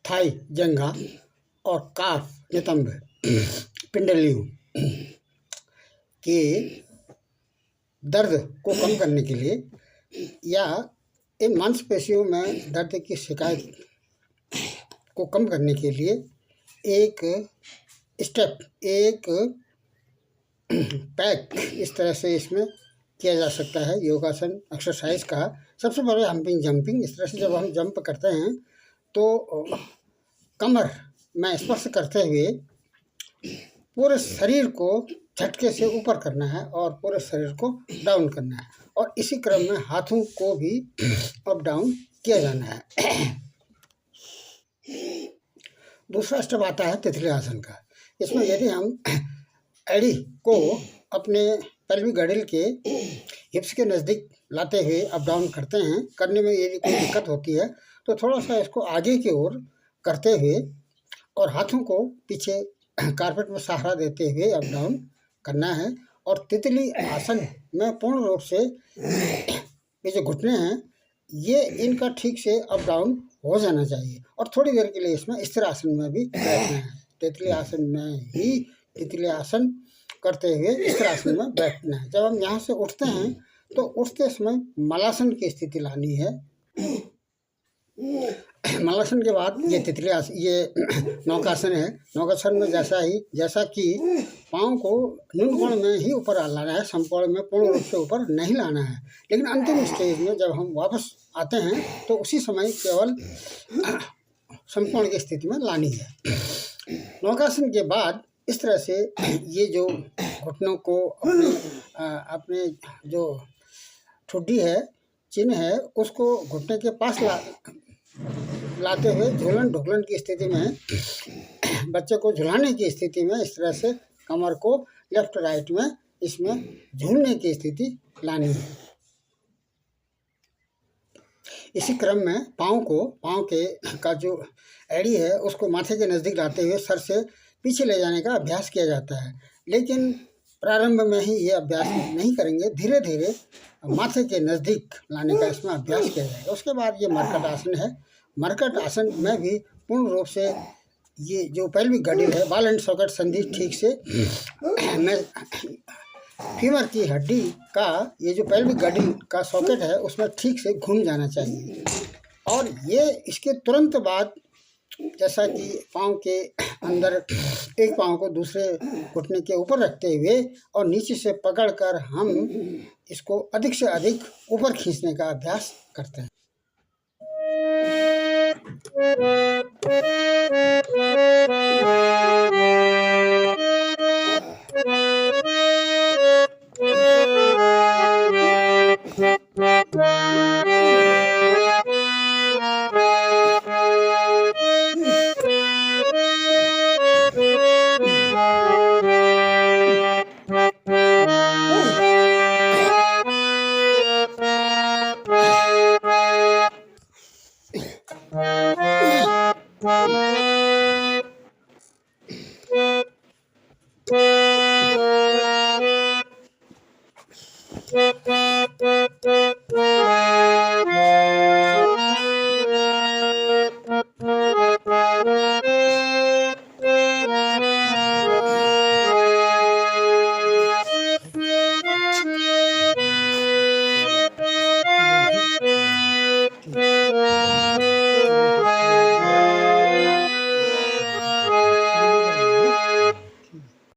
Thai जंघा और काफ नितंब पिंडलियों के दर्द को कम करने के लिए या इन मांसपेशियों में दर्द की शिकायत को कम करने के लिए एक पैक इस तरह से इसमें किया जा सकता है। योगासन एक्सरसाइज का सबसे पहले हम्पिंग जंपिंग। इस तरह से जब हम जंप करते हैं तो कमर में स्पर्श करते हुए पूरे शरीर को झटके से ऊपर करना है और पूरे शरीर को डाउन करना है, और इसी क्रम में हाथों को भी अप डाउन किया जाना है। दूसरा स्टेप आता है तितली आसन का। इसमें यदि हम एड़ी को अपने पेल्विक गडिल के हिप्स के नज़दीक लाते हुए अप डाउन करते हैं, करने में यदि कोई दिक्कत होती है तो थोड़ा सा इसको आगे की ओर करते हुए और हाथों को पीछे कारपेट में सहारा देते हुए अप डाउन करना है। और तितली आसन में पूर्ण रूप से ये जो घुटने हैं ये इनका ठीक से अप डाउन हो जाना चाहिए, और थोड़ी देर के लिए इसमें स्थिर आसन में भी बैठना है। तितली आसन में ही तितली आसन करते हुए स्थिर आसन में बैठना है। जब हम यहाँ से उठते हैं तो उठते समय मलासन की स्थिति लानी है। मलासन के बाद ये तितली आसन, ये नौकासन है। नौकासन में जैसा कि पाँव को निम्न कोण में ही ऊपर लाना है, समकोण में पूर्ण रूप से ऊपर नहीं लाना है। लेकिन अंतिम स्टेज में जब हम वापस आते हैं तो उसी समय केवल समकोण की स्थिति में लानी है। नौकासन के बाद इस तरह से ये जो घुटनों को अपने जो ठुड्डी है, चिन्ह है, उसको घुटने के पास लाते हुए झूलन ढुकलन की स्थिति में, बच्चे को झुलाने की स्थिति में इस तरह से कमर को लेफ्ट राइट में इसमें झूलने की स्थिति लानी है। इसी क्रम में पाँव का जो एड़ी है उसको माथे के नज़दीक लाते हुए सर से पीछे ले जाने का अभ्यास किया जाता है। लेकिन प्रारंभ में ही ये अभ्यास नहीं करेंगे, धीरे धीरे माथे के नज़दीक लाने का इसमें अभ्यास किया जाएगा। उसके बाद ये मरकट आसन है। मरकट आसन में भी पूर्ण रूप से ये जो पेल्विक गडिल है, बॉल एंड सॉकेट संधि ठीक से फीमर की हड्डी का ये जो पेल्विक गडिल का सॉकेट है उसमें ठीक से घूम जाना चाहिए। और ये इसके तुरंत बाद जैसा कि पाँव के अंदर एक पाँव को दूसरे घुटने के ऊपर रखते हुए और नीचे से पकड़कर हम इसको अधिक से अधिक ऊपर खींचने का अभ्यास करते हैं।